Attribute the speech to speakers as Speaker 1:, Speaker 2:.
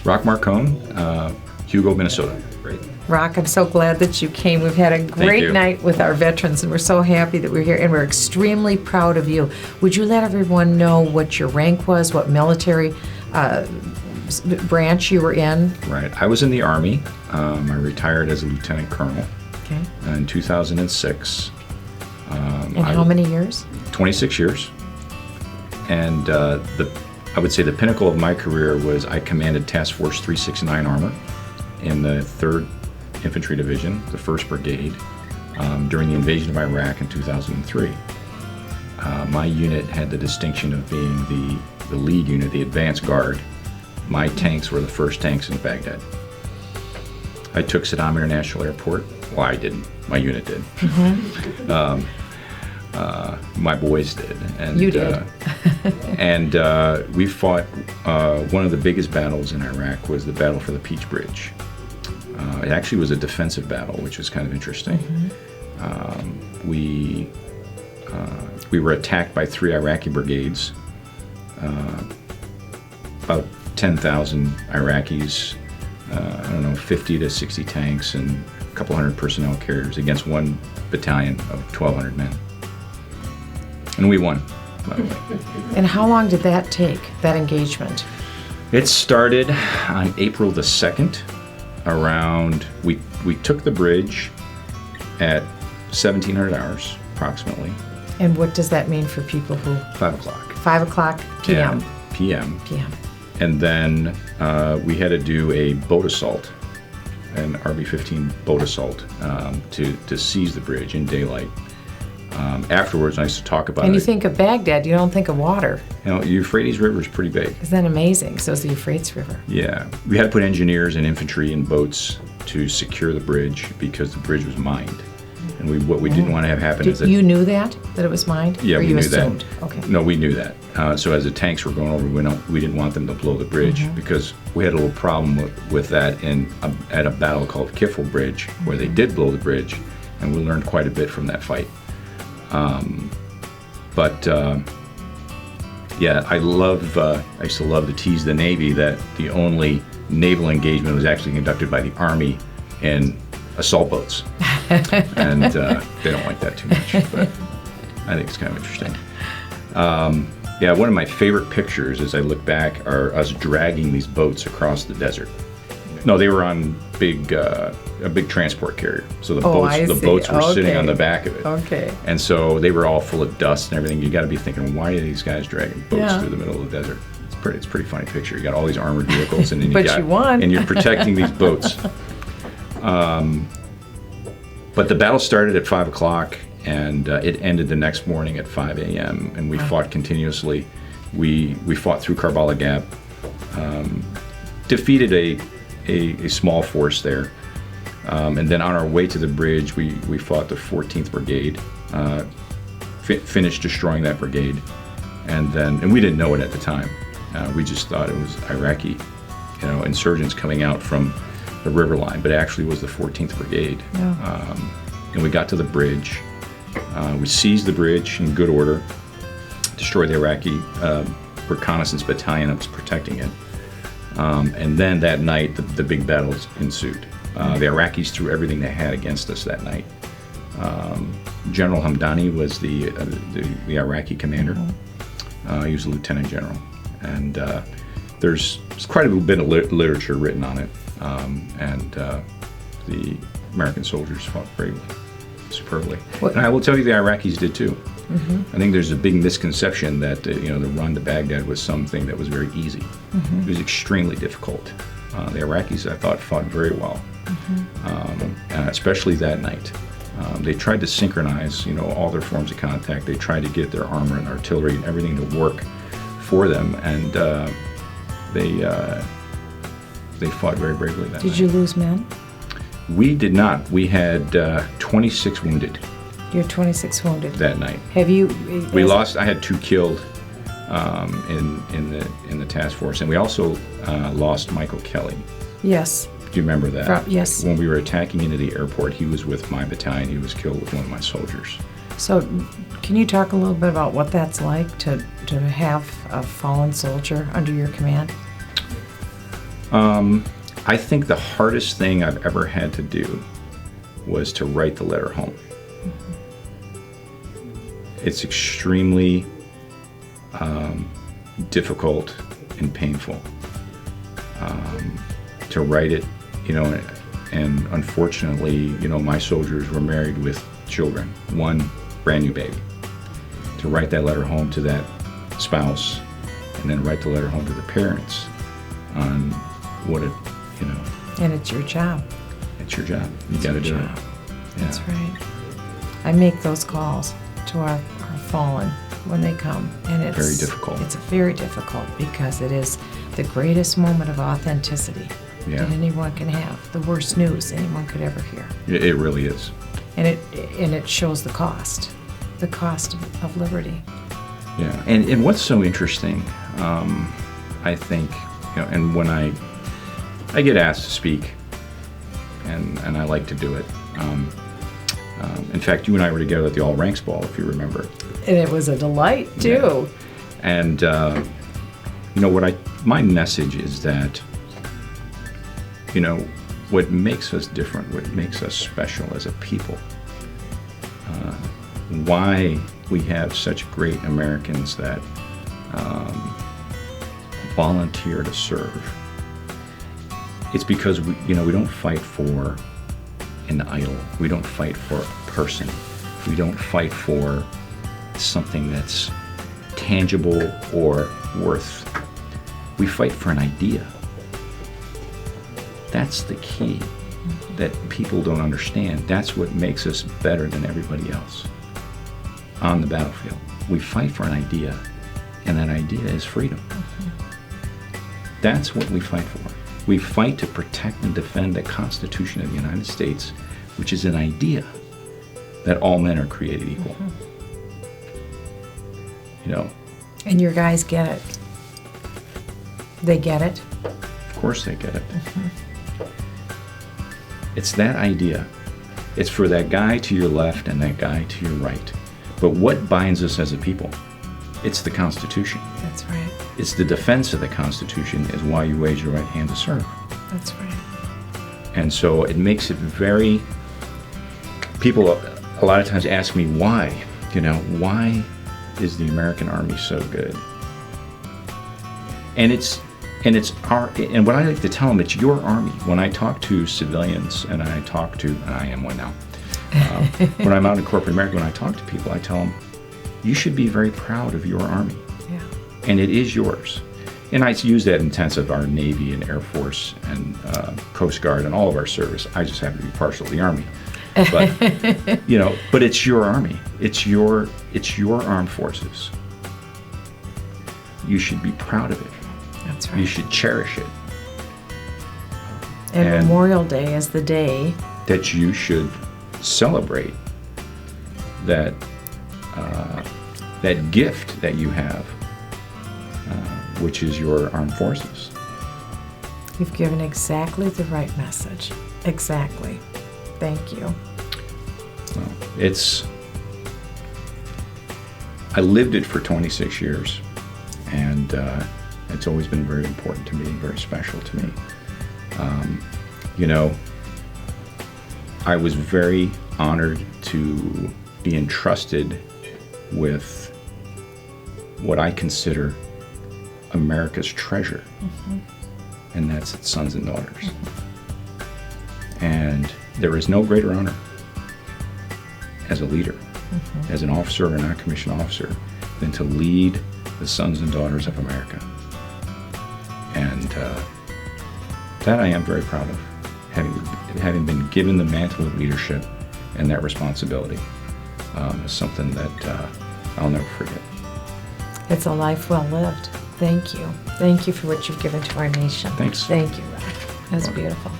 Speaker 1: Rock Marcone, Hugo, Minnesota.
Speaker 2: Great. Rock, I'm so glad that you came. We've had a great night with our veterans, and we're so happy that we're here, and we're extremely proud of you. Would you let everyone know what your rank was, what military branch you were in?
Speaker 1: Right. I was in the Army. I retired as a lieutenant colonel in 2006.
Speaker 2: And how many years?
Speaker 1: 26 years. And I would say the pinnacle of my career was I commanded Task Force 369 Armor in the 3rd Infantry Division, the 1st Brigade, during the invasion of Iraq in 2003. My unit had the distinction of being the lead unit, the advance guard. My tanks were the first tanks in Baghdad. I took Saddam International Airport. Well, I didn't. My unit did. My boys did. And,
Speaker 2: you did.
Speaker 1: And we fought, one of the biggest battles in Iraq was the Battle for the Peach Bridge. It actually was a defensive battle, which was kind of interesting. We were attacked by 3 Iraqi brigades, about 10,000 Iraqis, 50 to 60 tanks, and a couple hundred personnel carriers against 1 battalion of 1,200 men. And we won, by the way.
Speaker 2: And how long did that take, that engagement?
Speaker 1: It started on April the 2nd. We took the bridge at 1700 hours, approximately.
Speaker 2: And what does that mean for people who?
Speaker 1: 5 o'clock.
Speaker 2: 5 o'clock p.m.
Speaker 1: Yeah, p.m. And then we had to do a boat assault, an RB-15 boat assault, to seize the bridge in daylight. Afterwards, I used to talk about it.
Speaker 2: And you think of Baghdad, you don't think of water.
Speaker 1: You know, the Euphrates River is pretty big.
Speaker 2: Isn't that amazing? So is the Euphrates River.
Speaker 1: Yeah. We had to put engineers and infantry in boats to secure the bridge because the bridge was mined. And what we didn't want to have happen is that...
Speaker 2: You knew that it was mined?
Speaker 1: Yeah,
Speaker 2: or
Speaker 1: we
Speaker 2: you
Speaker 1: knew
Speaker 2: assumed?
Speaker 1: that.
Speaker 2: Okay.
Speaker 1: No, we knew that. So as the tanks were going over, we didn't want them to blow the bridge because we had a little problem with that at a battle called Kifl Bridge, where they did blow the bridge, and we learned quite a bit from that fight. Yeah, I used to love to tease the Navy that the only naval engagement was actually conducted by the Army in assault boats. And they don't like that too much, but I think it's kind of interesting. Yeah, one of my favorite pictures as I look back are us dragging these boats across the desert. No, they were on a big transport carrier. So the boats were sitting on the back of it.
Speaker 2: Okay.
Speaker 1: And so they were all full of dust and everything. You got to be thinking, why are these guys dragging boats through the middle of the desert? It's a pretty funny picture. You got all these armored vehicles, and then
Speaker 2: you won.
Speaker 1: And you're protecting these boats. But the battle started at 5 o'clock, and it ended the next morning at 5 a.m. And we fought continuously. We fought through Karbala Gap, defeated a small force there. And then on our way to the bridge, we fought the 14th Brigade, finished destroying that brigade, and we didn't know it at the time. We just thought it was Iraqi, insurgents coming out from the river line, but it actually was the 14th Brigade. And we got to the bridge. We seized the bridge in good order, destroyed the Iraqi reconnaissance battalion that was protecting it. And then that night, the big battles ensued. The Iraqis threw everything they had against us that night. General Hamdani was the Iraqi commander. He was a lieutenant general. And there's quite a bit of literature written on it. And the American soldiers fought bravely, superbly. And I will tell you the Iraqis did too. I think there's a big misconception that the run to Baghdad was something that was very easy. It was extremely difficult. The Iraqis, I thought, fought very well, especially that night. They tried to synchronize, all their forms of contact. They tried to get their armor and artillery and everything to work for them, and they fought very bravely that night.
Speaker 2: Did you lose men?
Speaker 1: We did not. We had 26 wounded.
Speaker 2: You're 26 wounded.
Speaker 1: That night.
Speaker 2: Have you?
Speaker 1: We lost. I had 2 killed in the task force, and we also lost Michael Kelly.
Speaker 2: Yes.
Speaker 1: Do you remember that?
Speaker 2: Yes.
Speaker 1: When we were attacking into the airport, he was with my battalion. He was killed with one of my soldiers.
Speaker 2: So, can you talk a little bit about what that's like to have a fallen soldier under your command?
Speaker 1: I think the hardest thing I've ever had to do was to write the letter home. It's extremely difficult and painful to write it, and unfortunately, my soldiers were married with children, one brand new baby. To write that letter home to that spouse, and then write the letter home to the parents on what it,
Speaker 2: And it's your job.
Speaker 1: It's your job. You got to do it.
Speaker 2: Yeah. That's
Speaker 1: Yeah.
Speaker 2: right. I make those calls to our fallen when they come, and it's
Speaker 1: Very difficult.
Speaker 2: It's very difficult because it is the greatest moment of authenticity
Speaker 1: Yeah.
Speaker 2: that anyone can have. The worst news anyone could ever hear,
Speaker 1: It really is.
Speaker 2: and it shows the cost of liberty.
Speaker 1: Yeah, and what's so interesting, I think, and when I get asked to speak, and I like to do it. In fact, you and I were together at the All Ranks Ball, if you remember.
Speaker 2: And it was a delight too.
Speaker 1: Yeah. And my message is that, what makes us different, what makes us special as a people, why we have such great Americans that volunteer to serve. It's because we don't fight for an idol. We don't fight for a person. We don't fight for something that's tangible or worth. We fight for an idea. That's the key that people don't understand. That's what makes us better than everybody else on the battlefield. We fight for an idea, and that idea is freedom. That's what we fight for. We fight to protect and defend the Constitution of the United States, which is an idea that all men are created equal.
Speaker 2: And your guys get it. They get it.
Speaker 1: Of course they get it. It's that idea. It's for that guy to your left and that guy to your right. But what binds us as a people? It's the Constitution.
Speaker 2: That's right.
Speaker 1: It's the defense of the Constitution is why you raise your right hand to serve.
Speaker 2: That's right.
Speaker 1: And so it makes it very, people a lot of times ask me why, why is the American Army so good? And and what I like to tell them, it's your Army. When I talk to civilians, and I am one now, when I'm out in corporate America, when I talk to people, I tell them, you should be very proud of your Army.
Speaker 2: Yeah.
Speaker 1: And it is yours. And I use that in terms of our Navy and Air Force and Coast Guard and all of our service. I just happen to be partial to the Army. But, but it's your Army. It's your armed forces. You should be proud of it.
Speaker 2: That's right.
Speaker 1: You should cherish it.
Speaker 2: And Memorial Day is the day
Speaker 1: that you should celebrate that that gift that you have, which is your armed forces.
Speaker 2: You've given exactly the right message. Exactly. Thank you.
Speaker 1: Well, I lived it for 26 years, and it's always been very important to me, very special to me. I was very honored to be entrusted with what I consider America's treasure, and that's its sons and daughters. And there is no greater honor as a leader, as an officer or a non-commissioned officer, than to lead the sons and daughters of America. And that I am very proud of, having been given the mantle of leadership and that responsibility is something that I'll never forget.
Speaker 2: It's a life well lived. Thank you. Thank you for what you've given to our nation.
Speaker 1: Thanks.
Speaker 2: Thank you, Rob. That's beautiful.